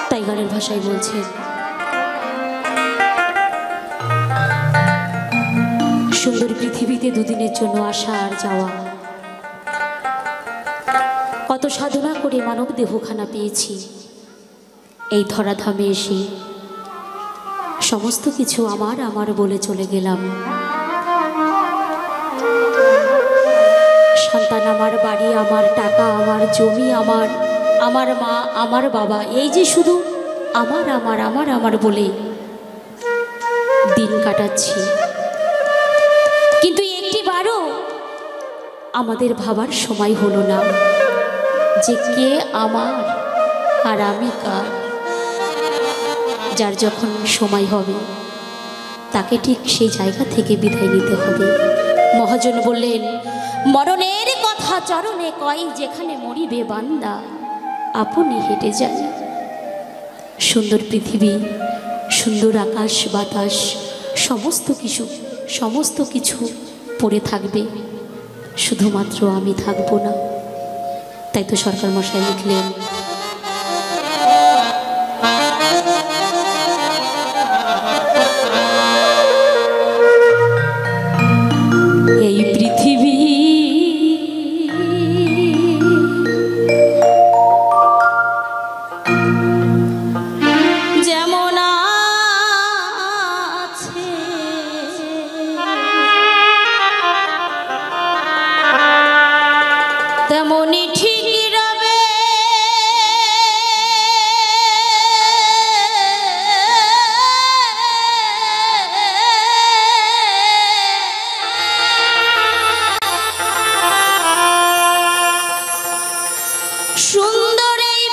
তাই গানের ভাষায় বলছেন, সুন্দর পৃথিবীতে দুদিনের জন্য আসা আর যাওয়া, কত সাধনা করে মানব দেহখানা পেয়েছি। এই ধরাধামে এসে সমস্ত কিছু আমার আমার বলে চলে গেলাম। সন্তান আমার, বাড়ি আমার, টাকা আমার, জমি আমার, আমার মা, আমার বাবা, এই যে শুধু আমার আমার আমার আমার বলে দিন কাটাচ্ছি। কিন্তু একটিবারও আমাদের ভাবার সময় হলো না যে কে আমার আর আমি কার। যার যখন সময় হবে তাকে ঠিক সেই জায়গা থেকে বিদায় নিতে হবে। মহাজন বললেন, মরণের কথা চরণে কয়, যেখানে মরিবে বান্দা আপনি হেঁটে যায়। সুন্দর পৃথিবী, সুন্দর আকাশ বাতাস, সমস্ত কিছু পড়ে থাকবে, শুধুমাত্র আমি থাকবো না। তাই তো সরকার মশাই লিখলেন, এই পৃথিবী যেমন আছে তেমনই ঠিকই রবে। সুন্দর এই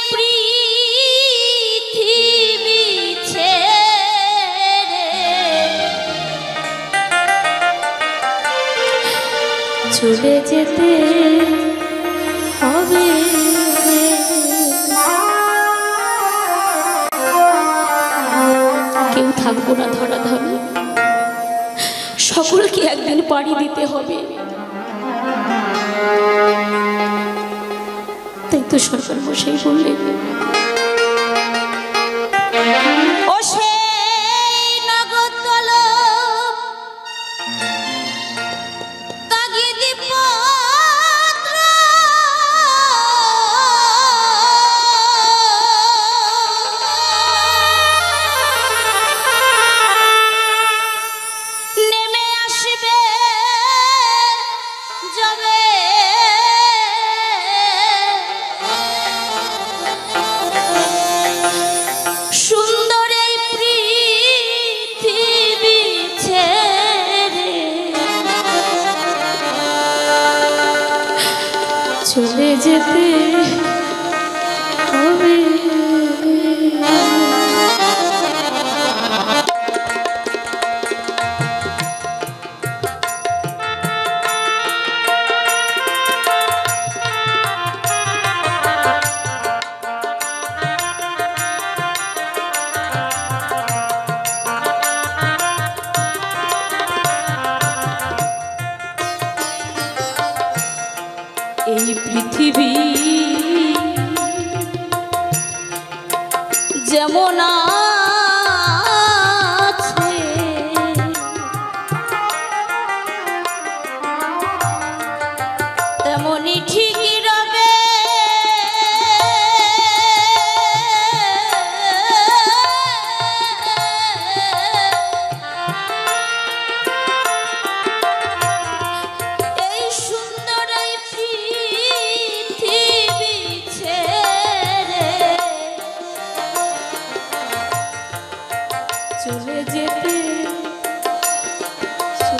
পৃথিবী ছেড়ে চলে যেতে হবে। কেউ থাকবো না ধরাধামে, সকলকে একদিন পাড়ি দিতে হবে। তাই তো সরকার মশাই বললেন, ও সেই নগদল তাগিদ পত্র নেমে আসবে যাবে। সুন্দর এই পৃথিবী ছেড়ে চলে যেতে হবে। এই পৃথিবী যেমন আছে তেমনই ঠিকই রবে। এই সুন্দর এই পৃথিবী ছেড়ে চলে যেতে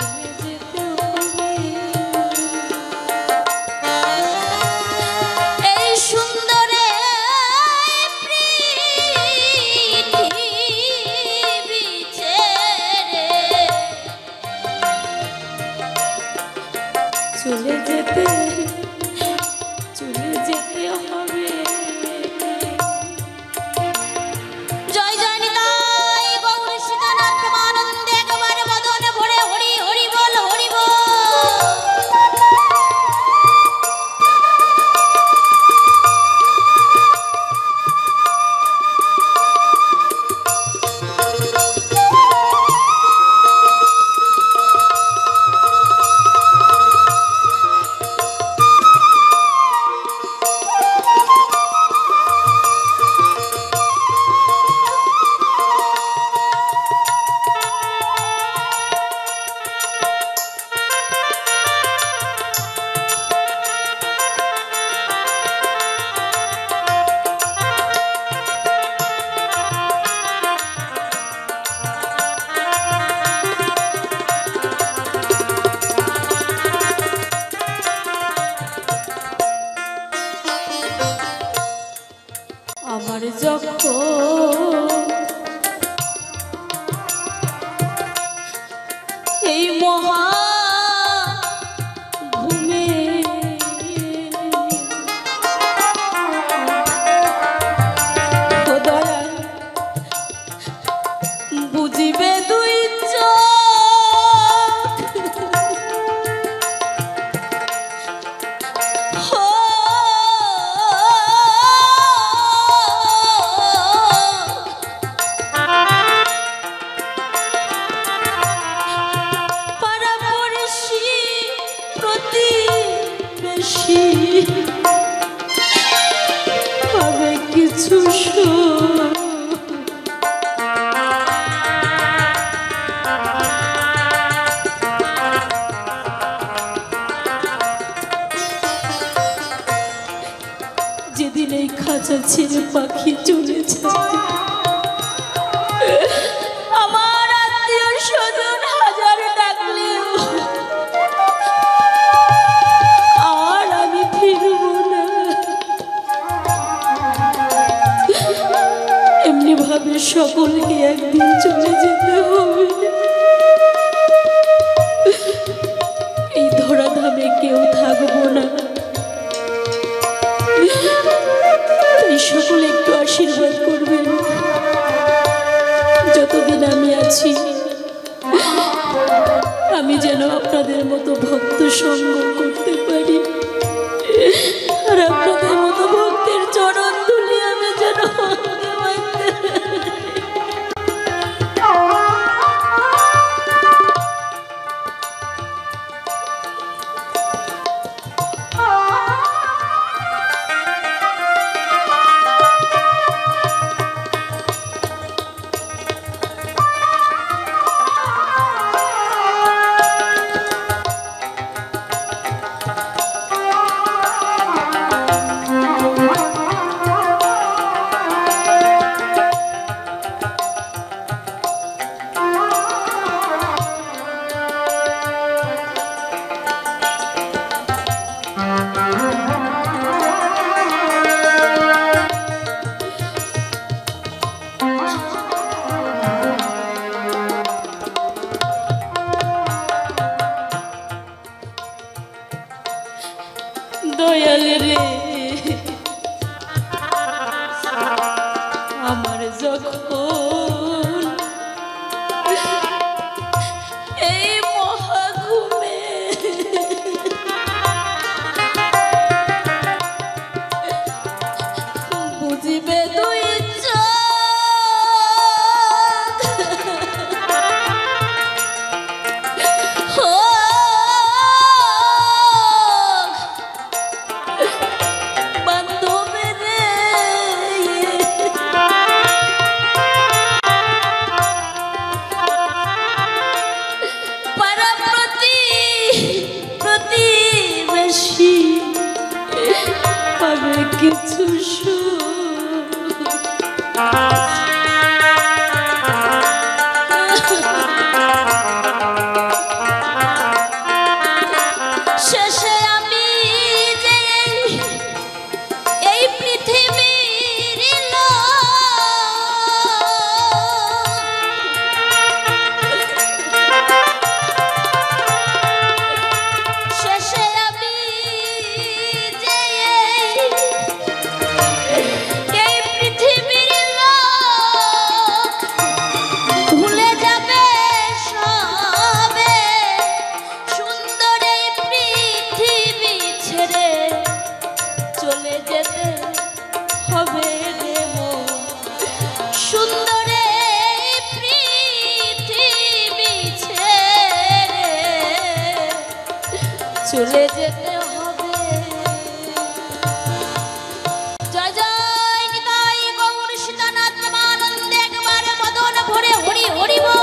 হবে। এই সুন্দর পৃথিবী ছেড়ে চলে যেতে হবে। জয় জয় নিতাই গৌর সীতানাথ প্রেমানন্দে একবার বদন ভরে হরি হরি বল হরি বল। বেশি পাবে কিছু যেদিন এই খাঁচা ছেড়ে পাখি চলে যায়, আমার আত্মীয় স্বজন হাজার ডাকলেও আর আমি ফিরব না। এমনি ভাবে সকলকে একদিন চলে যেতে হবে। এই ধরাধামে কেউ থাকবো না। সকলে একটু আশীর্বাদ করবেন, যতদিন আমি আছি আমি যেন আপনাদের মতো ভক্ত সঙ্গ করতে পারি, আর আপনাদের মতো ভক্তের চরণ ধুলি আমি যেন দয়াল রে, আমার যখন এই মহাঘুমে বুঝিবে দুই কিছু শেষে আমি যে এই পৃথিবীর শেষে আমি চলে যেতে হবে। জয় জয় নিতাই গৌর সীতানাথ প্রেমানন্দে একবারে মদন ভরে হরি হরি বল।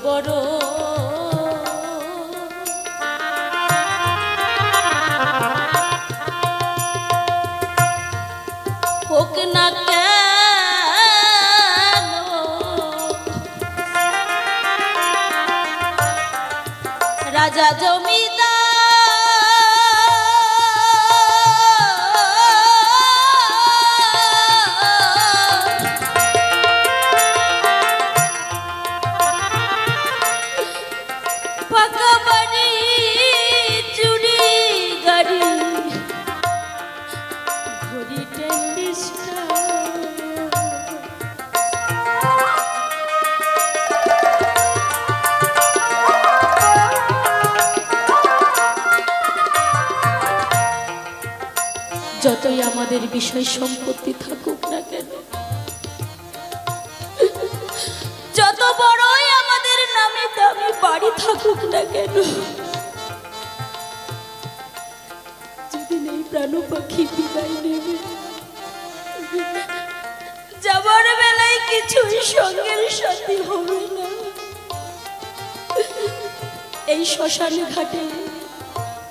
বড় হোক না কেন রাজা জমিদার পাকা বাড়ি চুরি গাড়ি ঘড়ি টেন্ডিস্টা যতই আমাদের বিষয় সম্পত্তি থাকুক না কেন, যত বড়ই আমাদের নামে দামি বাড়ি থাকুক না কেন, যেদিন এই প্রাণ পাখি বিদায় নেবে, যাবার বেলায় কিছুই সঙ্গের সাথী হবে না। এই শ্মশান ঘাটে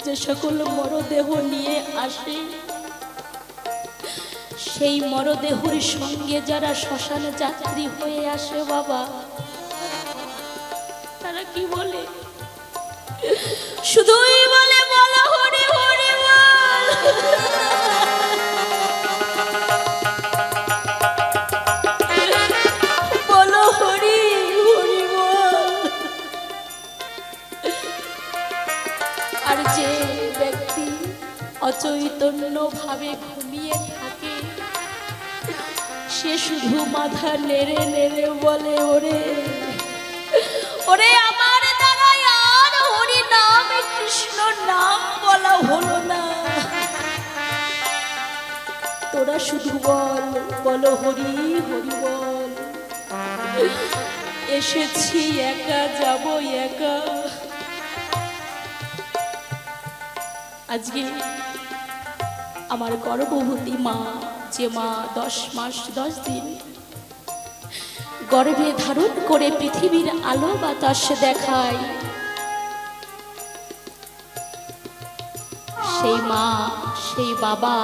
যে সকল মরদেহ নিয়ে আসে, সেই মরদেহর সঙ্গে যারা শ্মশানে যাত্রী হয়ে আসে বাবা, তারা কি বলে? শুধুই বলে বলো হরি হরি বল। বলো হরি হরি বল। আর যে ব্যক্তি অচৈতন্য ভাবে ঘুমিয়ে থাকে, সে শুধু মাথা নেড়ে নেড়ে বলে ওরে ওরে আমার দ্বারা আর হরি নাম কৃষ্ণ নাম বলা হলো না, তোরা শুধু বল বলো হরি হরি বল। এসেছি একা যাব একা। আজকে আমার গর্ভবতী মা, যে মা 10 মাস 10 দিন গর্ভে ধারণ করে পৃথিবীর আলো বাতাস দেখায়, সেই মা সেই বাবা,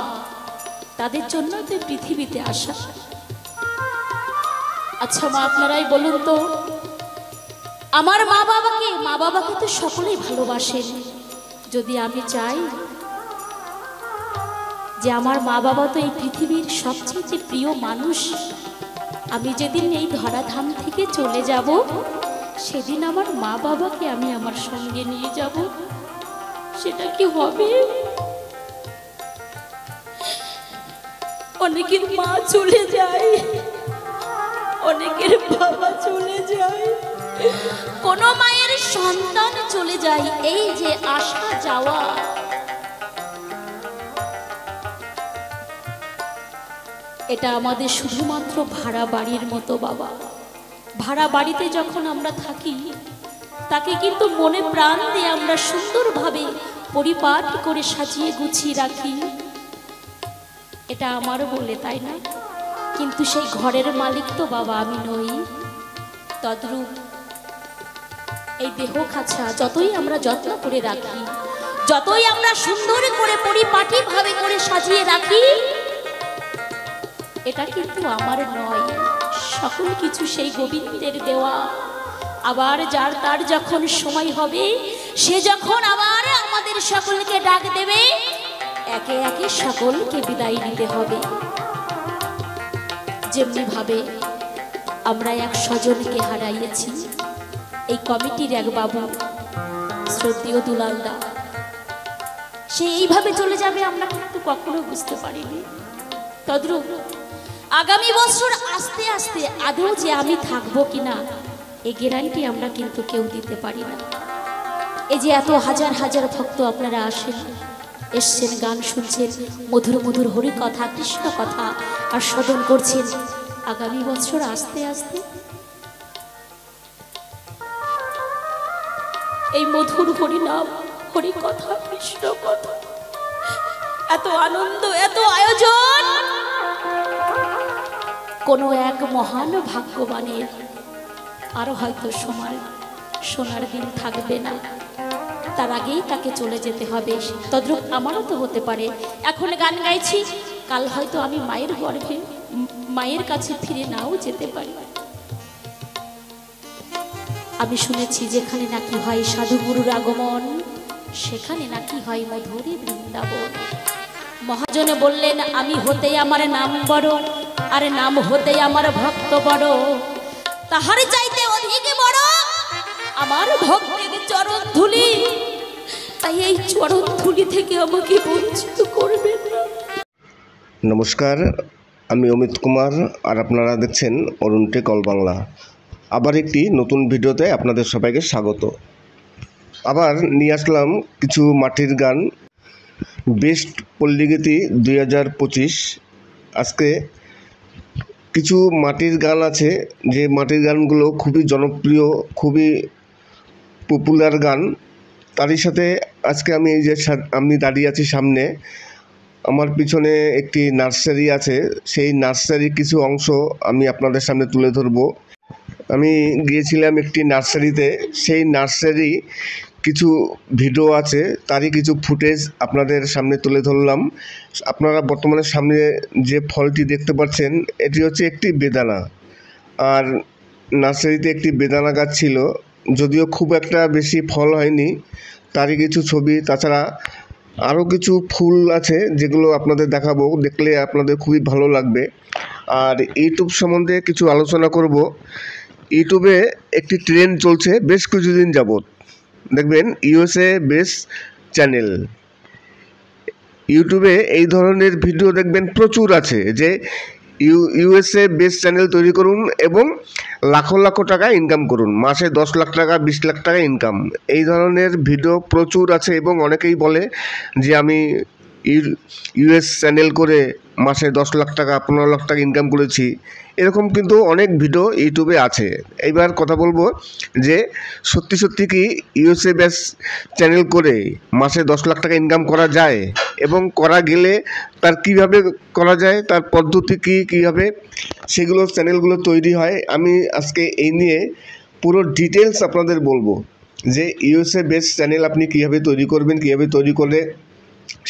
তাদের জন্য তো পৃথিবীতে আসা। আচ্ছা মা, আপনারাই বলুন তো, আমার মা বাবাকে তো সকলেই ভালোবাসেন। যদি আমি চাই যে আমার মা বাবা তো এই পৃথিবীর সবচেয়ে প্রিয় মানুষ, আমি যেদিন এই ধরাধাম থেকে চলে যাব, সেদিন আমার মা বাবাকে আমি আমার সঙ্গে নিয়ে যাব, সেটা কি হবে? অনেকের মা চলে যায়, অনেকের বাবা চলে যায়, কোন মায়ের সন্তান চলে যায়। এই যে আসা যাওয়া, এটা আমাদের শুধুমাত্র ভাড়া বাড়ির মতো বাবা। ভাড়া বাড়িতে যখন আমরা থাকি, তাকে কিন্তু মনে প্রাণ দিয়ে আমরা সুন্দরভাবে পরিপাটি করে সাজিয়ে গুছিয়ে রাখি, এটা আমার বলে, তাই না? কিন্তু সেই ঘরের মালিক তো বাবা আমি নই। তদ্রূপ এই দেহ খাঁচা যতই আমরা যত্ন করে রাখি, যতই আমরা সুন্দর করে পরিপাটি ভাবে করে সাজিয়ে রাখি, এটা কিন্তু আমার নয়, সকল কিছু সেই গোবিন্দের দেওয়া। আবার যার তার যখন সময় হবে, সে যখন আবার আমাদের সকলকে ডাক দেবে, একে একে সকলকে বিদায় নিতে হবে। যেমনি ভাবে আমরা এক স্বজনকে হারাইয়েছি, এই কমিটির এক বাবু, শ্রদ্ধেয় দুলালদা, সে এইভাবে চলে যাবে আমরা কিন্তু কখনো বুঝতে পারিনি। তদ্রূপ আগামী বছর আস্তে আস্তে আদৌ যে আমি থাকবো কিনা, এই গ্যারান্টি আমরা কিন্তু কেউ দিতে পারি না। এই যে এত হাজার হাজার ভক্ত আপনারা এসছেন, গান শুনছেন, মধুর মধুর হরি কথা কৃষ্ণ কথা আর স্মরণ করছেন, আগামী বছর আস্তে আস্তে এই মধুর হরি নাম হরি কথা কৃষ্ণ কথা, এত আনন্দ এত আয়োজন কোনো এক মহান ভাগ্যবানের আর হয়তো সময় শোনার দিন থাকবে না, তার আগেই তাকে চলে যেতে হবে। তদ্রূপ আমারও তো হতে পারে। এখন গান গাইছি, কাল হয়তো আমি মায়ের গর্ভে মায়ের কাছে ফিরে নাও যেতে পারি। আমি শুনেছি যেখানে নাকি হয় সাধুগুরুর আগমন, সেখানে নাকি হয় মধুরী বৃন্দাবন। মহাজনে বললেন, আমি হতেই আমার নাম বড়, আর নাম হতেই আমার ভক্ত বড়, তাহার চাইতে অধিক বড় আমার ভক্তের চরণ ধুলি। তাই এই চরণ ধুলি থেকে আমাকে বঞ্চিত করবেন না। নমস্কার, আমি অমিত কুমার, আর আপনারা দেখছেন অরুণ টেক অল বাংলা। আবার একটি নতুন ভিডিওতে আপনাদের সবাইকে স্বাগত। আবার নিয়ে আসলাম কিছু মাটির গান, বেস্ট পল্লীগীতি 2025। আজকে কিছু মাটির গান আছে, যে মাটির গানগুলো খুবই জনপ্রিয়, খুবই পপুলার গান। তারই সাথে আজকে আমি এই যে আমি দাঁড়িয়ে আছি সামনে, আমার পিছনে একটি নার্সারি আছে, সেই নার্সারির কিছু অংশ আমি আপনাদের সামনে তুলে ধরব। আমি গিয়েছিলাম একটি নার্সারিতে, সেই নার্সারি কিছু ভিডিও আছে, তারই কিছু ফুটেজ আপনাদের সামনে তুলে ধরলাম। আপনারা বর্তমানে সামনে যে ফলটি দেখতে পাচ্ছেন, এটি হচ্ছে একটি বেদানা। আর নার্সারিতে একটি বেদানা গাছ ছিল, যদিও খুব একটা বেশি ফল হয়নি, তারই কিছু ছবি। তাছাড়া আরও কিছু ফুল আছে যেগুলো আপনাদের দেখাবো, দেখলে আপনাদের খুবই ভালো লাগবে। আর ইউটিউব সম্বন্ধে কিছু আলোচনা করব। ইউটিউবে একটি ট্রেন্ড চলছে বেশ কিছুদিন যাবৎ, দেখবেন USA বেস্ট চ্যানেল। ইউটিউবে এই ধরনের ভিডিও দেখবেন প্রচুর আছে, যে USA বেস্ট চ্যানেল তৈরি করুন এবং লাখো লাখো টাকা ইনকাম করুন, মাসে 10 লাখ টাকা 20 লাখ টাকা ইনকাম। এই ধরনের ভিডিও প্রচুর আছে এবং অনেকেই বলে যে আমি US চ্যানেল করে মাসে 10 লাখ টাকা 15 লাখ টাকা ইনকাম করেছি। এরকম কিন্তু অনেক ভিডিও ইউটিউবে আছে। এইবার কথা বলবো যে সত্যি সত্যি কি USA বেস্ট চ্যানেল করে মাসে 10 লাখ টাকা ইনকাম করা যায়, এবং করা গেলে তার কিভাবে করা যায়, তার পদ্ধতি কীভাবে সেগুলো চ্যানেলগুলো তৈরি হয়। আমি আজকে এই নিয়ে পুরো ডিটেলস আপনাদের বলবো, যে USA বেস্ট চ্যানেল আপনি কীভাবে তৈরি করবেন, কীভাবে তৈরি করলে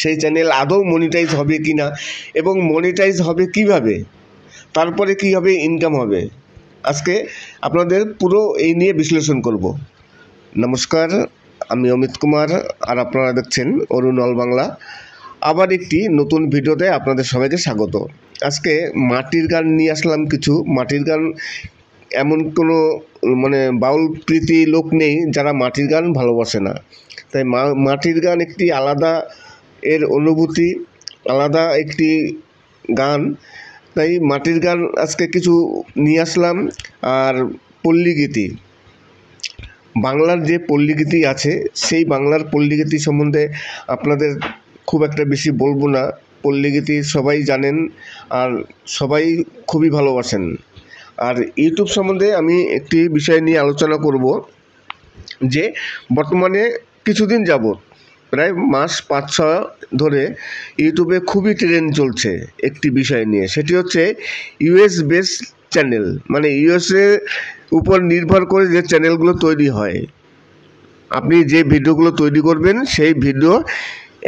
সেই চ্যানেল আদৌ মনিটাইজ হবে কি না, এবং মনিটাইজ হবে কিভাবে, তারপরে কীভাবে ইনকাম হবে। আজকে আপনাদের পুরো এই নিয়ে বিশ্লেষণ করব। নমস্কার, আমি অমিত কুমার, আর আপনারা দেখছেন অরুণ অল বাংলা। আবার একটি নতুন ভিডিওতে আপনাদের সবাইকে স্বাগত। আজকে মাটির গান নিয়ে আসলাম কিছু। মাটির গান এমন কোনো বাউল প্রীতি লোক নেই যারা মাটির গান ভালোবাসে না। তাই মাটির গান একটি আলাদা এর অনুভূতি, আলাদা একটি গান। তাই মাটির গান আজকে কিছু নিয়ে আসলাম। আর পল্লীগীতি, বাংলার যে পল্লীগীতি আছে, সেই বাংলার পল্লীগীতি সম্বন্ধে আপনাদের খুব একটা বেশি বলবো না। পল্লীগীতি সবাই জানেন আর সবাই খুবই ভালোবাসেন। আর ইউটিউব সম্বন্ধে আমি একটি বিষয় নিয়ে আলোচনা করব, যে বর্তমানে কিছুদিন যাবৎ প্রায় মাস 5-6 ধরে ইউটিউবে খুবই ট্রেন্ড চলছে একটি বিষয় নিয়ে। সেটি হচ্ছে US বেস্ট চ্যানেল, USA উপর নির্ভর করে যে চ্যানেলগুলো তৈরি হয়। আপনি যে ভিডিওগুলো তৈরি করবেন সেই ভিডিও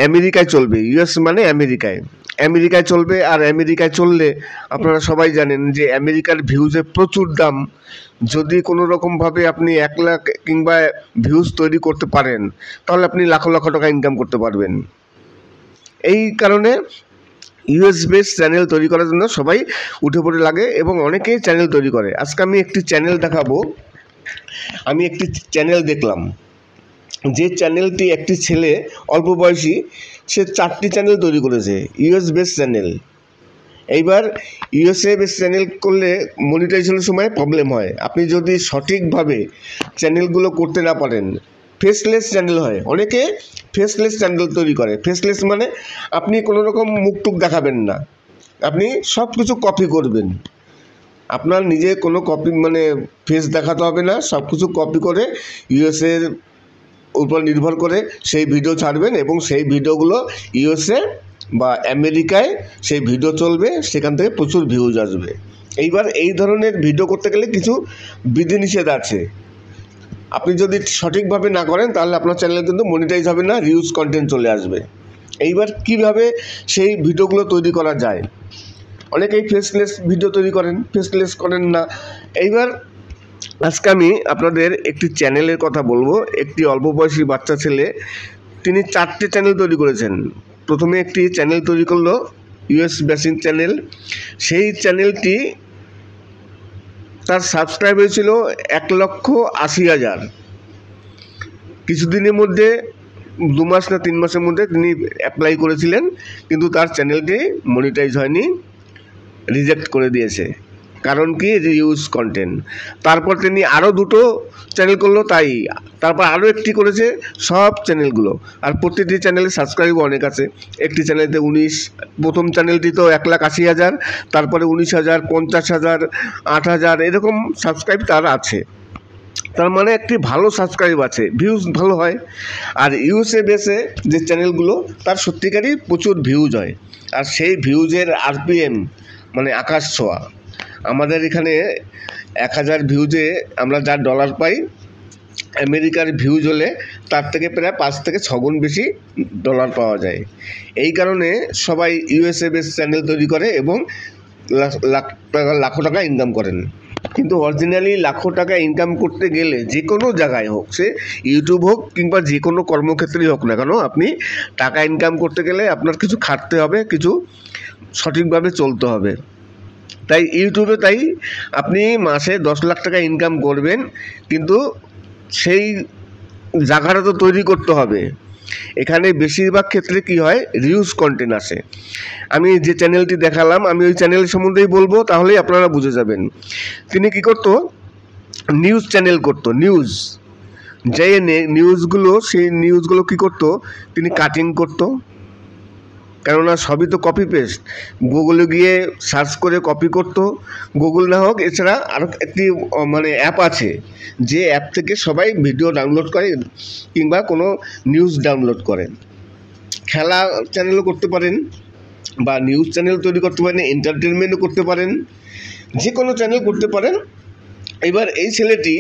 আমেরিকায় চলবে। US মানে আমেরিকায় চলবে। আর আমেরিকায় চললে আপনারা সবাই জানেন যে আমেরিকার ভিউজে প্রচুর দাম। যদি কোনো রকমভাবে আপনি 1 লাখ কিংবা ভিউজ তৈরি করতে পারেন, তাহলে আপনি লাখো লাখো টাকা ইনকাম করতে পারবেন। এই কারণে US বেস্ট চ্যানেল তৈরি করার জন্য সবাই উঠে পড়ে লাগে এবং অনেকেই চ্যানেল তৈরি করে। আজকে আমি একটি চ্যানেল দেখাবো। আমি একটি চ্যানেল দেখলাম, যে চ্যানেলটি একটি ছেলে অল্প বয়সী, সে 4টি চ্যানেল তৈরি করেছে US বেস্ট চ্যানেল। এইবার USA বেস্ট চ্যানেল করলে মনিটাইজেশনের সময় প্রবলেম হয়। আপনি যদি সঠিকভাবে চ্যানেলগুলো করতে না পারেন, ফেসলেস চ্যানেল হয়, অনেকে ফেসলেস চ্যানেল তৈরি করে। ফেসলেস মানে আপনি কোনো রকম মুখটুক দেখাবেন না, আপনি সব কিছু কপি করবেন। আপনার নিজে কোনো কপি ফেস দেখাতে হবে না, সব কিছু কপি করে USA উপর নির্ভর করে সেই ভিডিও ছাড়বেন, এবং সেই ভিডিওগুলো USA বা আমেরিকায় সেই ভিডিও চলবে, সেখান থেকে প্রচুর ভিউজ আসবে। এইবার এই ধরনের ভিডিও করতে গেলে কিছু বিধিনিষেধ আছে। আপনি যদি সঠিকভাবে না করেন তাহলে আপনার চ্যানেলে কিন্তু মনিটাইজ হবে না, রিউজ কন্টেন্ট চলে আসবে। এইবার কিভাবে সেই ভিডিওগুলো তৈরি করা যায়? অনেকেই ফেসলেস ভিডিও তৈরি করেন, ফেসলেস করেন না। এইবার আজকে আমি আপনাদের একটি চ্যানেলের কথা বলবো। একটি অল্প বয়সী বাচ্চা ছেলে, তিনি 4টে চ্যানেল তৈরি করেছেন। প্রথমে একটি চ্যানেল তৈরি করলো, ইউএস বেসিং চ্যানেল। সেই চ্যানেলটি তার সাবস্ক্রাইব হয়েছিল 1,80,000। কিছুদিনের মধ্যে, 2 মাস না 3 মাসের মধ্যে তিনি অ্যাপ্লাই করেছিলেন, কিন্তু তার চ্যানেলটি মনিটাইজ হয়নি, রিজেক্ট করে দিয়েছে। কারণ কি? Reuse content. তারপর তিনি আরও 2টো চ্যানেল করলো, তাই তারপর আরও একটি করেছে, সব চ্যানেলগুলো। আর প্রতিটি চ্যানেলে সাবস্ক্রাইব অনেক আছে। একটি চ্যানেলতে 19, প্রথম চ্যানেলটি তো 1,80,000, তারপরে 19,000, 50,000, 8,000 এরকম সাবস্ক্রাইব তার আছে। তার মানে একটি ভালো সাবস্ক্রাইব আছে, ভিউজ ভালো হয়। আর ইউএসএ বেসে যে চ্যানেলগুলো, তার সত্যিকারই প্রচুর ভিউজ হয়। আর সেই ভিউজের আরপিএম মানে আকাশ ছোঁয়া। আমাদের এখানে 1,000 ভিউজে আমরা যা ডলার পাই, আমেরিকার ভিউজ হলে তার থেকে প্রায় 5 থেকে 6 গুণ বেশি ডলার পাওয়া যায়। এই কারণে সবাই ইউএসএ বেস চ্যানেল তৈরি করে এবং লাখো টাকা ইনকাম করেন। কিন্তু অরিজিনালি লাখো টাকা ইনকাম করতে গেলে যে কোনো জায়গায় হোক, সে ইউটিউব হোক কিংবা যে কোনো কর্মক্ষেত্রেই হোক না কেন, আপনি টাকা ইনকাম করতে গেলে আপনার কিছু খাটতে হবে, কিছু সঠিকভাবে চলতে হবে। তাই ইউটিউবে আপনি মাসে 10 লাখ টাকা ইনকাম করবেন, কিন্তু সেই জায়গাটা তো তৈরি করতে হবে। এখানে বেশিরভাগ ক্ষেত্রে কি হয়, রিউজ কন্টেন্ট আসে। আমি যে চ্যানেলটি দেখালাম, আমি ওই চ্যানেল সম্বন্ধেই বলবো, তাহলেই আপনারা বুঝে যাবেন। তিনি কি করতো, নিউজ চ্যানেল করতো, নিউজ যে নিউজগুলো, সেই নিউজগুলো কি করতো, তিনি কাটিং করতো। কেননা সবই তো কপি পেস্ট, গুগলে গিয়ে সার্চ করে কপি করতো। গুগল না হোক, এছাড়া আরও একটি মানে অ্যাপ আছে, যে অ্যাপ থেকে সবাই ভিডিও ডাউনলোড করে কিংবা কোনো নিউজ ডাউনলোড করেন। খেলা চ্যানেলও করতে পারেন, বা নিউজ চ্যানেল তৈরি করতে পারেন, এন্টারটেনমেন্টও করতে পারেন, যে কোনো চ্যানেল করতে পারেন। এবার এই ছেলেটি,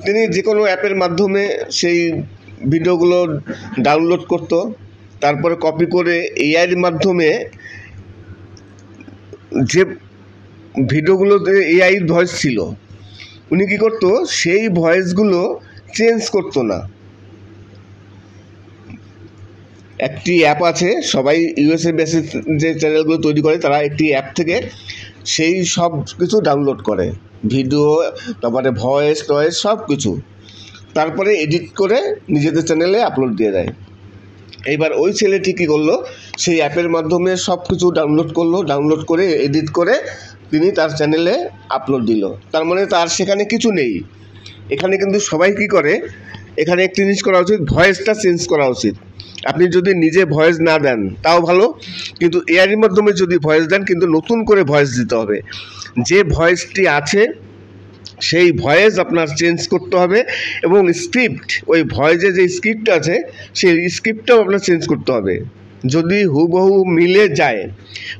তিনি যে কোনো অ্যাপের মাধ্যমে সেই ভিডিওগুলো ডাউনলোড করতো, তারপরে কপি করে এআইয়ের মাধ্যমে, যে ভিডিওগুলোতে এআই ভয়েস ছিল, উনি কী করতো, সেই ভয়েসগুলো চেঞ্জ করতো না। একটি অ্যাপ আছে, সবাই ইউএসএ বেসিস যে চ্যানেলগুলো তৈরি করে, তারা একটি অ্যাপ থেকে সেই সব কিছু ডাউনলোড করে, ভিডিও, তারপরে ভয়েস টয়েস সব কিছু, তারপরে এডিট করে নিজেদের চ্যানেলে আপলোড দিয়ে দেয়। এইবার ওই ছেলেটি কী করলো, সেই অ্যাপের মাধ্যমে সব কিছু ডাউনলোড করলো, ডাউনলোড করে এডিট করে তিনি তার চ্যানেলে আপলোড দিল। তার মানে তার সেখানে কিছু নেই। এখানে কিন্তু সবাই কী করে, এখানে একটি জিনিস করা উচিত, ভয়েসটা চেঞ্জ করা উচিত। আপনি যদি নিজে ভয়েস না দেন তাও ভালো, কিন্তু এআইয়ের মাধ্যমে যদি ভয়েস দেন, কিন্তু নতুন করে ভয়েস দিতে হবে। যে ভয়েসটি আছে সেই ভয়েস আপনার চেঞ্জ করতে হবে, এবং স্ক্রিপ্ট, ওই ভয়েসে যে স্ক্রিপ্ট আছে সেই স্ক্রিপ্টটাও আপনার চেঞ্জ করতে হবে। যদি হুবহু মিলে যায়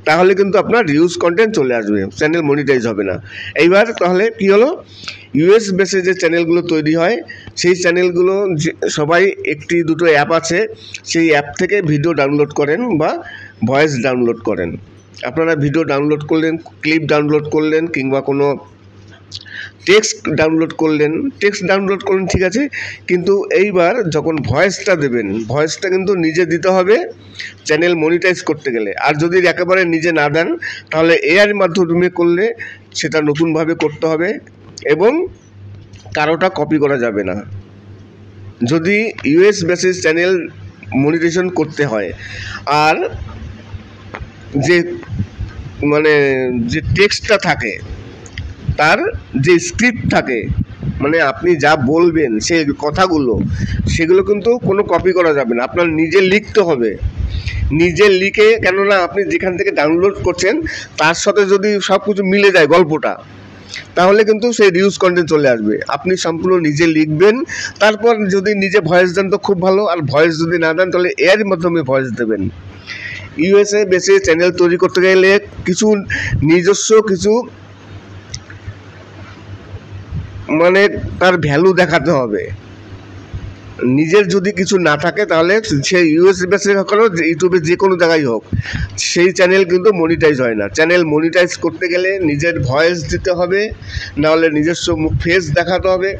তাহলে কিন্তু আপনার রিউজ কন্টেন্ট চলে আসবে, চ্যানেল মনিটাইজ হবে না। এইবার তাহলে কি হলো, ইউএস বেসে যে চ্যানেলগুলো তৈরি হয়, সেই চ্যানেলগুলো সবাই একটি দুটো অ্যাপ আছে, সেই অ্যাপ থেকে ভিডিও ডাউনলোড করেন বা ভয়েস ডাউনলোড করেন। আপনারা ভিডিও ডাউনলোড করলেন, ক্লিপ ডাউনলোড করলেন, কিংবা কোনো টেক্সট ডাউনলোড করলেন, ঠিক আছে, কিন্তু এইবার যখন ভয়েসটা দেবেন, ভয়েসটা কিন্তু নিজে দিতে হবে চ্যানেল মনিটাইজ করতে গেলে। আর যদি একেবারে নিজে না দেন, তাহলে এআইয়ের মাধ্যমে করলে সেটা নতুনভাবে করতে হবে, এবং কারোটা কপি করা যাবে না। যদি ইউএস বেসিস চ্যানেল মনিটাইজেশন করতে হয়, আর যে মানে যে টেক্সটটা থাকে, তার যে স্ক্রিপ্ট থাকে, মানে আপনি যা বলবেন সেই কথাগুলো, সেগুলো কিন্তু কোনো কপি করা যাবে না, আপনার নিজে লিখতে হবে। নিজে লিখে, কেননা আপনি যেখান থেকে ডাউনলোড করছেন তার সাথে যদি সব কিছু মিলে যায় গল্পটা, তাহলে কিন্তু সেই রিউজ কন্টেন্ট চলে আসবে। আপনি সম্পূর্ণ নিজে লিখবেন, তারপর যদি নিজে ভয়েস দেন তো খুব ভালো, আর ভয়েস যদি না দেন তাহলে এর মাধ্যমে ভয়েস দেবেন। ইউএসএ বেসে চ্যানেল তৈরি করতে গেলে কিছু নিজস্ব কিছু মানে তার ভ্যালু দেখাতে হবে। নিজের যদি কিছু না থাকে তাহলে সে ইউএস বেসে হোক ইউটিউবে যে কোনো জায়গায় হোক সেই চ্যানেল কিন্তু মনিটাইজ হয় না। চ্যানেল মনিটাইজ করতে গেলে নিজের ভয়েস দিতে হবে, নাহলে নিজস্ব ফেস দেখাতে হবে।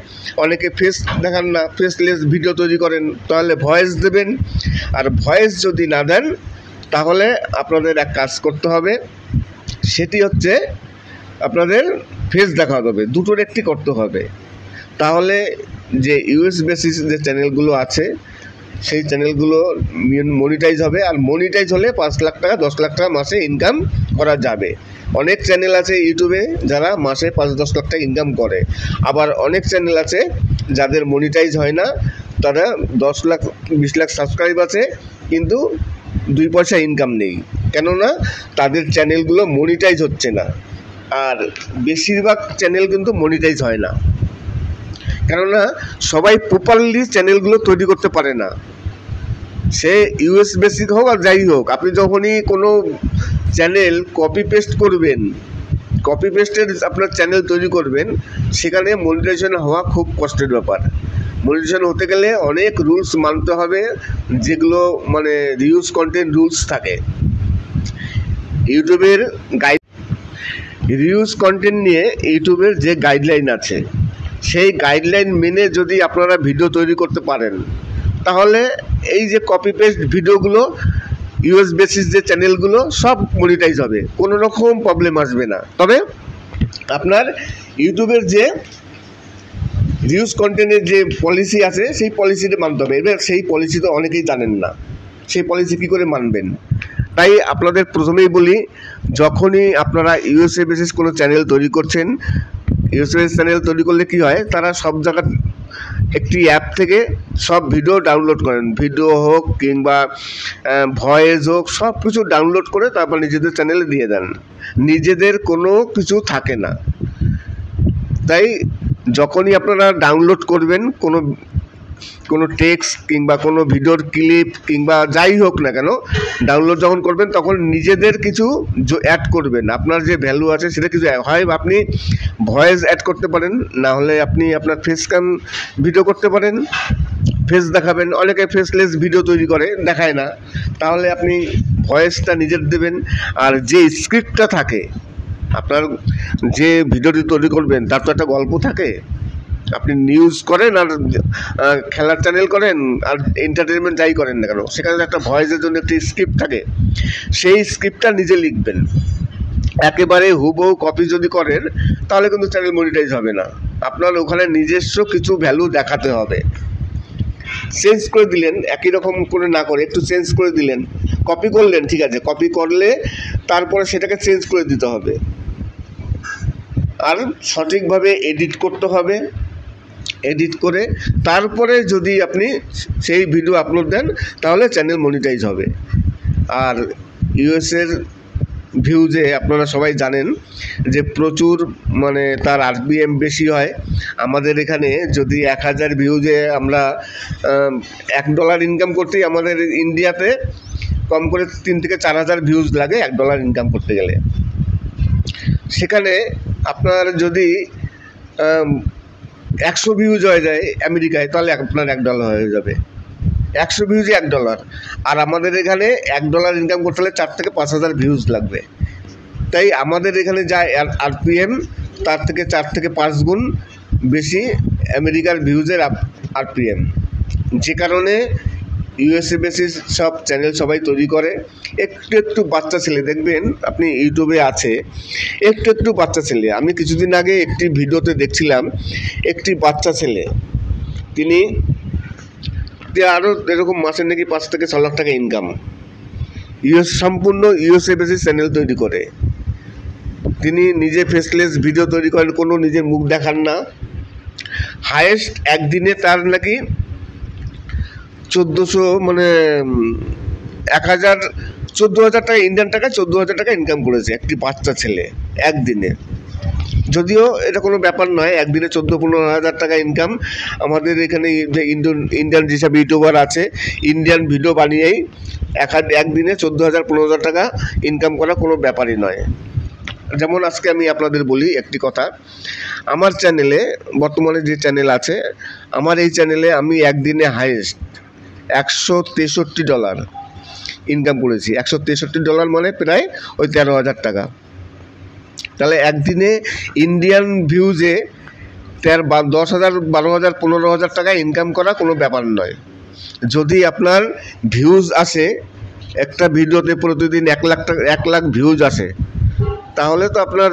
অনেকে ফেস দেখান না, ফেসলেস ভিডিও তৈরি করেন, তাহলে ভয়েস দেবেন। আর ভয়েস যদি না দেন তাহলে আপনাদের এক কাজ করতে হবে, সেটি হচ্ছে আপনাদের ফেস দেখাতে হবে, দুটোর একটি করতে হবে। তাহলে যে ইউএস বেসিস যে চ্যানেলগুলো আছে সেই চ্যানেলগুলো মনিটাইজ হবে। আর মনিটাইজ হলে 5 লাখ টাকা 10 লাখ টাকা মাসে ইনকাম করা যাবে। অনেক চ্যানেল আছে ইউটিউবে যারা মাসে 5-10 লাখ টাকা ইনকাম করে। আবার অনেক চ্যানেল আছে যাদের মনিটাইজ হয় না, তারা 10 লাখ 20 লাখ সাবস্ক্রাইব আছে কিন্তু 2 পয়সা ইনকাম নেই, কেননা তাদের চ্যানেলগুলো মনিটাইজ হচ্ছে না। আর বেশিরভাগ চ্যানেল কিন্তু মনিটাইজ হয় না, কেননা সবাই প্রপারলি চ্যানেলগুলো তৈরি করতে পারে না। সে ইউএস বেসিক হোক আর যাই হোক, আপনি যখনই কোনো চ্যানেল কপি পেস্ট করবেন, কপি পেস্টের আপনার চ্যানেল তৈরি করবেন, সেখানে মনিটাইজেশন হওয়া খুব কষ্টের ব্যাপার। মনিটাইজেশন হতে গেলে অনেক রুলস মানতে হবে, যেগুলো মানে রিউজ কন্টেন্ট রুলস থাকে। ইউটিউবের রিউজ কন্টেন্ট নিয়ে ইউটিউবের যে গাইডলাইন আছে, সেই গাইডলাইন মেনে যদি আপনারা ভিডিও তৈরি করতে পারেন, তাহলে এই যে কপি পেস্ট ভিডিওগুলো ইউএস বেসিস যে চ্যানেলগুলো সব মনিটাইজ হবে, কোনো রকম প্রবলেম আসবে না। তবে আপনার ইউটিউবের যে রিউজ কন্টেন্টের যে পলিসি আছে সেই পলিসিটা মানতে হবে। এবার সেই পলিসি তো অনেকেই জানেন না, সেই পলিসি কী করে মানবেন। তাই আপনাদের প্রথমেই বলি, যখনই আপনারা ইউএসএ বেসিস কোনো চ্যানেল তৈরি করছেন, ইউএসএ চ্যানেল তৈরি করলে কী হয়, তারা সব জায়গা একটি অ্যাপ থেকে সব ভিডিও ডাউনলোড করেন, ভিডিও হোক কিংবা ভয়েস হোক, সব কিছু ডাউনলোড করে তারপর নিজেদের চ্যানেলে দিয়ে দেন। নিজেদের কোনো কিছু থাকে না। তাই যখনই আপনারা ডাউনলোড করবেন কোনো টেক্সট কিংবা কোনো ভিডিওর ক্লিপ কিংবা যাই হোক না কেন, ডাউনলোড যখন করবেন তখন নিজেদের কিছু অ্যাড করবেন। আপনার যে ভ্যালু আছে সেটা কিছু হয়, আপনি ভয়েস অ্যাড করতে পারেন, না হলে আপনি আপনার ফেস ক্যাম ভিডিও করতে পারেন, ফেস দেখাবেন। অনেকে ফেসলেস ভিডিও তৈরি করে, দেখায় না, তাহলে আপনি ভয়েসটা নিজের দেবেন। আর যে স্ক্রিপ্টটা থাকে, আপনার যে ভিডিওটি তৈরি করবেন তার তো একটা গল্প থাকে। আপনি নিউজ করেন আর খেলার চ্যানেল করেন আর এন্টারটেনমেন্ট যাই করেন না কেন, সেখানে একটা ভয়েসের জন্য একটি স্ক্রিপ্ট থাকে, সেই স্ক্রিপ্টটা নিজে লিখবেন। একেবারে হুবহু কপি যদি করেন তাহলে কিন্তু চ্যানেল মনিটাইজ হবে না। আপনার ওখানে নিজস্ব কিছু ভ্যালু দেখাতে হবে। চেঞ্জ করে দিলেন, একই রকম করে না করে একটু চেঞ্জ করে দিলেন। কপি করলেন, ঠিক আছে, কপি করলে তারপরে সেটাকে চেঞ্জ করে দিতে হবে আর সঠিকভাবে এডিট করতে হবে। এডিট করে তারপরে যদি আপনি সেই ভিডিও আপলোড দেন তাহলে চ্যানেল মনিটাইজ হবে। আর ইউএসের ভিউজে আপনারা সবাই জানেন যে প্রচুর মানে তার আরপিএম বেশি হয়। আমাদের এখানে যদি 1000 ভিউজে আমরা $1 ইনকাম করতেই আমাদের ইন্ডিয়াতে কম করে 3 থেকে 4000 ভিউজ লাগে $1 ইনকাম করতে গেলে। সেখানে আপনার যদি 100 ভিউজ হয়ে যায় আমেরিকায়, তাহলে আপনার $1 হয়ে যাবে। 100 ভিউজে $1, আর আমাদের এখানে $1 ইনকাম করতে হলে 4 থেকে 5000 ভিউজ লাগবে। তাই আমাদের এখানে যা আরপিএম তার থেকে 4 থেকে 5 গুণ বেশি আমেরিকার ভিউজের আরপিএম, যে কারণে ইউএসএ বেসিস সব চ্যানেল সবাই তৈরি করে। একটু একটু বাচ্চা ছেলে দেখবেন আপনি ইউটিউবে আছে, একটু একটু বাচ্চা ছেলে। আমি কিছুদিন আগে একটি ভিডিওতে দেখছিলাম, একটি বাচ্চা ছেলে, তিনি আরও এরকম মাসে নাকি 5 থেকে 6 লাখ টাকা ইনকাম, সম্পূর্ণ ইউএসএ বেসিস চ্যানেল তৈরি করে। তিনি নিজে ফেসলেস ভিডিও তৈরি করেন, কোনো নিজের মুখ দেখান না। হায়েস্ট একদিনে তার নাকি 1400 মানে 14,000 টাকা, ইন্ডিয়ান টাকায় 14,000 টাকা ইনকাম করেছে একটি বাচ্চা ছেলে একদিনে। যদিও এটা কোনো ব্যাপার নয়, একদিনে 14-15 হাজার টাকা ইনকাম। আমাদের এখানে যে ইন্ডিয়ান যেসব ইউটিউবার আছে, ইন্ডিয়ান ভিডিও বানিয়েই একদিনে 14,000-15,000 টাকা ইনকাম করা কোনো ব্যাপারই নয়। যেমন আজকে আমি আপনাদের বলি একটি কথা, আমার চ্যানেলে বর্তমানে যে চ্যানেল আছে, আমার এই চ্যানেলে আমি একদিনে হাইয়েস্ট $163 ইনকাম করেছি। $163 মানে প্রায় ওই 13,000 টাকা। তাহলে একদিনে ইন্ডিয়ান ভিউজে 10,000, 12,000, 15,000 টাকা ইনকাম করা কোনো ব্যাপার নয়। যদি আপনার ভিউজ আসে, একটা ভিডিওতে প্রতিদিন 1 লাখ ভিউজ আসে, তাহলে তো আপনার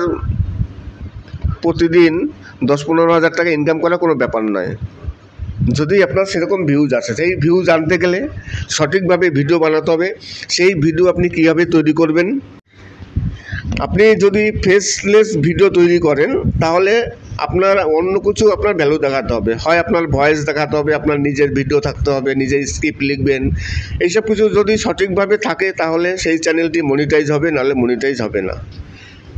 প্রতিদিন 10-15 হাজার টাকা ইনকাম করা কোনো ব্যাপার নয়। যদি আপনার সেরকম ভিউজ আসে, সেই ভিউজ আনতে গেলে সঠিকভাবে ভিডিও বানাতে হবে। সেই ভিডিও আপনি কীভাবে তৈরি করবেন? আপনি যদি ফেসলেস ভিডিও তৈরি করেন, তাহলে আপনার অন্য কিছু আপনার ভ্যালু দেখাতে হবে। হয় আপনার ভয়েস দেখাতে হবে, আপনার নিজের ভিডিও থাকতে হবে, নিজের স্ক্রিপ্ট লিখবেন। এইসব কিছু যদি সঠিকভাবে থাকে, তাহলে সেই চ্যানেলটি মনিটাইজ হবে, নাহলে মনিটাইজ হবে না।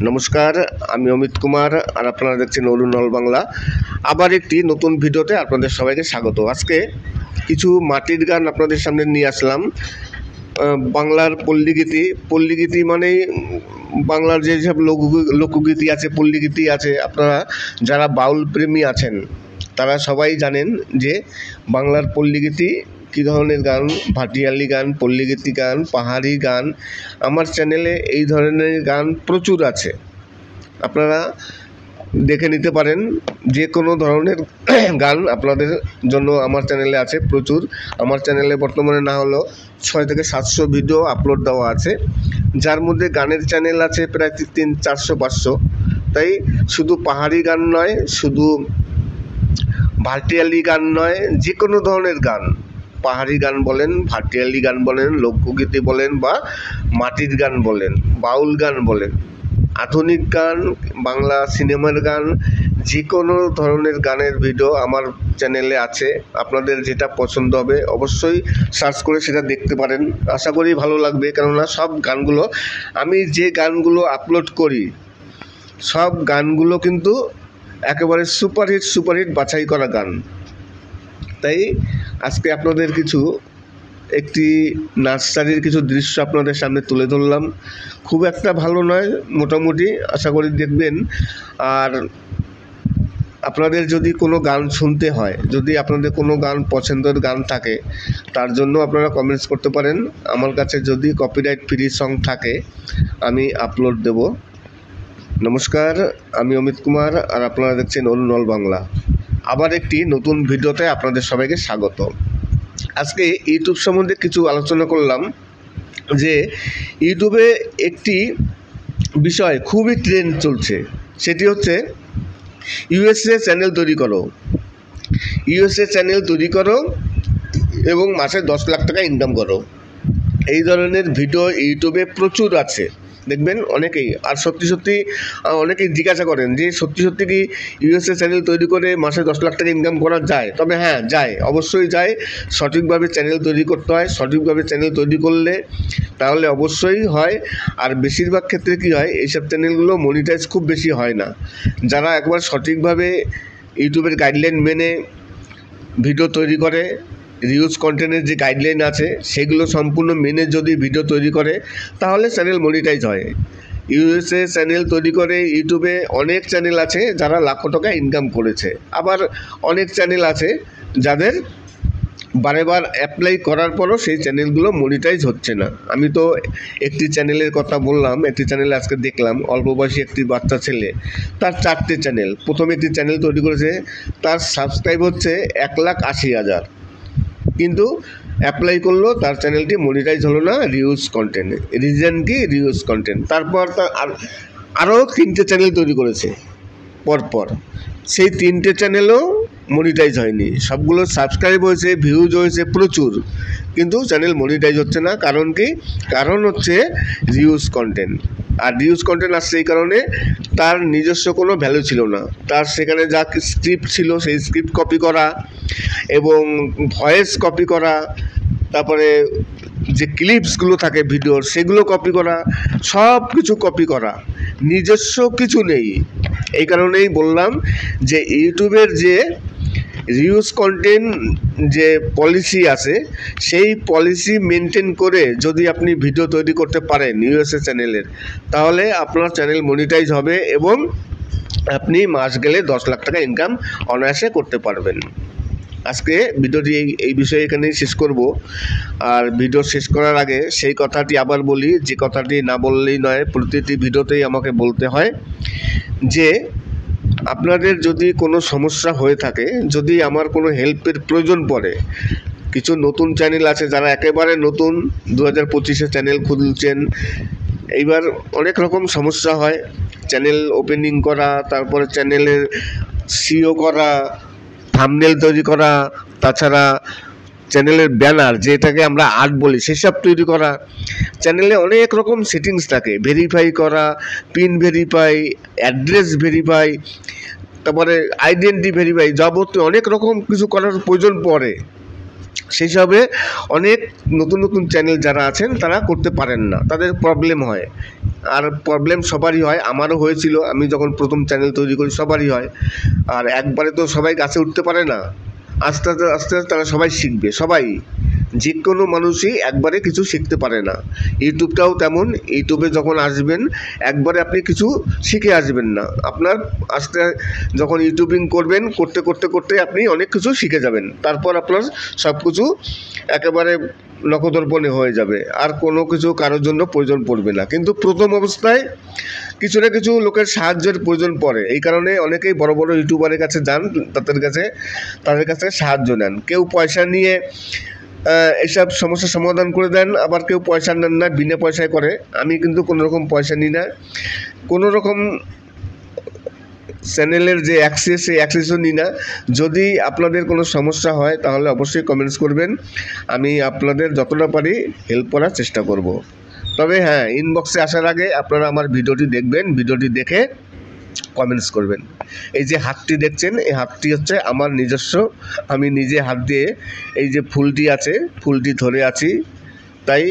নমস্কার, আমি অমিত কুমার, আর আপনারা দেখছেন অরুণ অল বাংলা। আবার একটি নতুন ভিডিওতে আপনাদের সবাইকে স্বাগত। আজকে কিছু মাটির গান আপনাদের সামনে নিয়ে আসলাম। বাংলার পল্লীগীতি মানেই বাংলার যেসব লোকগীতি আছে, পল্লীগীতি আছে। আপনারা যারা বাউল প্রেমী আছেন, তারা সবাই জানেন যে বাংলার পল্লীগীতি কী ধরনের গান, ভাটিয়ালি গান, পল্লীগীতি গান, পাহাড়ি গান। আমার চ্যানেলে এই ধরনের গান প্রচুর আছে, আপনারা দেখে নিতে পারেন। যে কোনো ধরনের গান আপনাদের জন্য আমার চ্যানেলে আছে প্রচুর। আমার চ্যানেলে বর্তমানে না হলেও 600 থেকে 700 ভিডিও আপলোড দেওয়া আছে, যার মধ্যে গানের চ্যানেল আছে প্রায় 300, 400, 500। তাই শুধু পাহাড়ি গান নয়, শুধু ভাটিয়ালি গান নয়, যে কোনো ধরনের গান, পাহাড়ি গান বলেন, ভাটিয়ালি গান বলেন, লোকগীতি বলেন, বা মাটির গান বলেন, বাউল গান বলেন, আধুনিক গান, বাংলা সিনেমার গান, যে কোনো ধরনের গানের ভিডিও আমার চ্যানেলে আছে। আপনাদের যেটা পছন্দ হবে অবশ্যই সার্চ করে সেটা দেখতে পারেন। আশা করি ভালো লাগবে, কেননা সব গানগুলো, আমি যে গানগুলো আপলোড করি, সব গানগুলো কিন্তু একেবারে সুপারহিট বাছাই করা গান। তাই আজকে আপনাদের একটি নার্সারির কিছু দৃশ্য আপনাদের সামনে তুলে ধরলাম। খুব একটা ভালো নয়, মোটামুটি, আশা করি দেখবেন। আর আপনাদের যদি কোনো গান শুনতে হয়, যদি আপনাদের কোনো গান পছন্দের গান থাকে, তার জন্য আপনারা কমেন্টস করতে পারেন। আমার কাছে যদি কপিরাইট ফ্রি সং থাকে, আমি আপলোড দেব। নমস্কার, আমি অমিত কুমার, আর আপনারা দেখছেন অরুণ অল বাংলা। আবার একটি নতুন ভিডিওতে আপনাদের সবাইকে স্বাগত। আজকে ইউটিউব সম্বন্ধে কিছু আলোচনা করলাম, যে ইউটিউবে একটি বিষয় খুবই ট্রেন্ড চলছে, সেটি হচ্ছে ইউএসএ চ্যানেল তৈরি করো। ইউএসএ চ্যানেল তৈরি করো এবং মাসে 10 লাখ টাকা ইনকাম করো। এই ধরনের ভিডিও ইউটিউবে প্রচুর আছে, দেখবেন অনেকেই। আর সত্যি অনেকেই জিজ্ঞাসা করেন যে সত্যি কি ইউএসএ চ্যানেল তৈরি করে মাসে 10 লাখ টাকা ইনকাম করা যায়? তবে হ্যাঁ, যায়, অবশ্যই যায়। সঠিকভাবে চ্যানেল তৈরি করতে হয়। সঠিকভাবে চ্যানেল তৈরি করলে তাহলে অবশ্যই হয়। আর বেশিরভাগ ক্ষেত্রে কী হয়, এইসব চ্যানেলগুলো মনিটাইজ খুব বেশি হয় না। যারা একবার সঠিকভাবে ইউটিউবের গাইডলাইন মেনে ভিডিও তৈরি করে, রিউজ কন্টেন্টের যে গাইডলাইন আছে সেগুলো সম্পূর্ণ মেনে যদি ভিডিও তৈরি করে, তাহলে চ্যানেল মনিটাইজ হয়। ইউএসএ চ্যানেল তৈরি করে ইউটিউবে অনেক চ্যানেল আছে যারা লাখো টাকা ইনকাম করেছে। আবার অনেক চ্যানেল আছে যাদের বারেবার অ্যাপ্লাই করার পরও সেই চ্যানেলগুলো মনিটাইজ হচ্ছে না। আমি তো একটি চ্যানেলের কথা বললাম, একটি চ্যানেলে আজকে দেখলাম অল্প বয়সী একটি বাচ্চা ছেলে, তার 4টে চ্যানেল, প্রথমে একটি চ্যানেল তৈরি করেছে, তার সাবস্ক্রাইব হচ্ছে 1,80,000, কিন্তু অ্যাপ্লাই করলো, তার চ্যানেলটি মনিটাইজ হলো না, রিউজ কন্টেন্ট। রিজন কি? Reuse content. তারপর তার আরও 3টে চ্যানেল তৈরি করেছে পরপর, সেই 3টে চ্যানেলও মনিটাইজ হয়নি। সবগুলো সাবস্ক্রাইব হয়েছে, ভিউজ হয়েছে প্রচুর, কিন্তু চ্যানেল মনিটাইজ হচ্ছে না। কারণ কি? কারণ হচ্ছে রিউজ কন্টেন্ট। আর রিউজ কন্টেন্ট আসছে এই কারণে, তার নিজস্ব কোনো ভ্যালু ছিল না। তার সেখানে যা স্ক্রিপ্ট ছিল সেই স্ক্রিপ্ট কপি করা, এবং ভয়েস কপি করা, তারপরে যে ক্লিপসগুলো থাকে ভিডিওর সেগুলো কপি করা, সব কিছু কপি করা, নিজস্ব কিছু নেই। এই কারণেই বললাম যে ইউটিউবের যে রিউজ কন্টেন্ট যে পলিসি আছে সেই পলিসি মেনটেন করে যদি আপনি ভিডিও তৈরি করতে পারেন ইউএসএ চ্যানেলের, তাহলে আপনার চ্যানেল মনিটাইজ হবে এবং আপনি মাস গেলে 10 লাখ টাকা ইনকাম অনায়াসে করতে পারবেন। আজকে ভিডিওটি এই বিষয়ে এখানেই শেষ করব। আর ভিডিও শেষ করার আগে সেই কথাটি আবার বলি, যে কথাটি না বললেই নয়, প্রতিটি ভিডিওতেই আমাকে বলতে হয়, যে আপনাদের যদি কোনো সমস্যা হয়ে থাকে, যদি আমার কোনো হেল্পের প্রয়োজন পড়ে, কিছু নতুন চ্যানেল আছে যারা একেবারে নতুন 2025-এ চ্যানেল খুলছেন, এইবার অনেক রকম সমস্যা হয়, চ্যানেল ওপেনিং করা, তারপরে চ্যানেলের সিও করা, থাম্বনেল তৈরি করা, তাছাড়া চ্যানেলের ব্যানার যেটাকে আমরা আর্ট বলি সেসব তৈরি করা, চ্যানেলে অনেক রকম সেটিংস থাকে, ভেরিফাই করা, পিন ভেরিফাই, অ্যাড্রেস ভেরিফাই, তারপরে আইডেন্টি ভেরিফাই, যাবতীয় অনেক রকম কিছু করার প্রয়োজন পড়ে। সেই হিসাবে অনেক নতুন নতুন চ্যানেল যারা আছেন তারা করতে পারেন না, তাদের প্রবলেম হয়। আর প্রবলেম সবারই হয়, আমারও হয়েছিল, আমি যখন প্রথম চ্যানেল তৈরি করি সবারই হয়। আর একবারে তো সবাই গাছে উঠতে পারে না, আস্তে আস্তে আস্তে আস্তে তারা সবাই শিখবে, সবাই, যে কোনো মানুষই একবারে কিছু শিখতে পারে না। ইউটিউবটাও তেমন, ইউটিউবে যখন আসবেন একবারে আপনি কিছু শিখে আসবেন না, আপনার আস্তে যখন ইউটিউবিং করবেন, করতে করতে করতে আপনি অনেক কিছু শিখে যাবেন, তারপর আপনার সব কিছু একেবারে নখদর্পণে হয়ে যাবে, আর কোনো কিছু কারোর জন্য প্রয়োজন পড়বে না। কিন্তু প্রথম অবস্থায় কিছু না কিছু লোকের সাহায্যের প্রয়োজন পড়ে, এই কারণে অনেকেই বড় বড় ইউটিউবারের কাছে যান, তাদের কাছে সাহায্য নেন। কেউ পয়সা নিয়ে এসব সমস্যার সমাধান করে দেন, আবার কেউ পয়সা নেন না, বিনা পয়সায় করে। আমি কিন্তু কোনো রকম পয়সা নিই না, কোনো রকম চ্যানেলের যে অ্যাক্সেস, সেই অ্যাক্সেসও নিই না। যদি আপনাদের কোনো সমস্যা হয় তাহলে অবশ্যই কমেন্টস করবেন, আমি আপনাদের যতটা পারি হেল্প করার চেষ্টা করব। তবে হ্যাঁ, ইনবক্সে আসার আগে আপনারা আমার ভিডিওটি দেখবেন, ভিডিওটি দেখে কমেন্টস করবেন। এই যে হাতটি দেখছেন, এই হাতটি হচ্ছে আমার নিজস্ব, আমি নিজে হাত দিয়ে এই যে ফুলটি আছে, ফুলটি ধরে আছি। তাই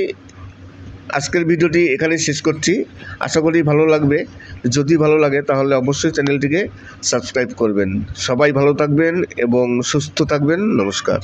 আজকের ভিডিওটি এখানেই শেষ করছি, আশা করি ভালো লাগবে। যদি ভালো লাগে তাহলে অবশ্যই চ্যানেলটিকে সাবস্ক্রাইব করবেন। সবাই ভালো থাকবেন এবং সুস্থ থাকবেন। নমস্কার।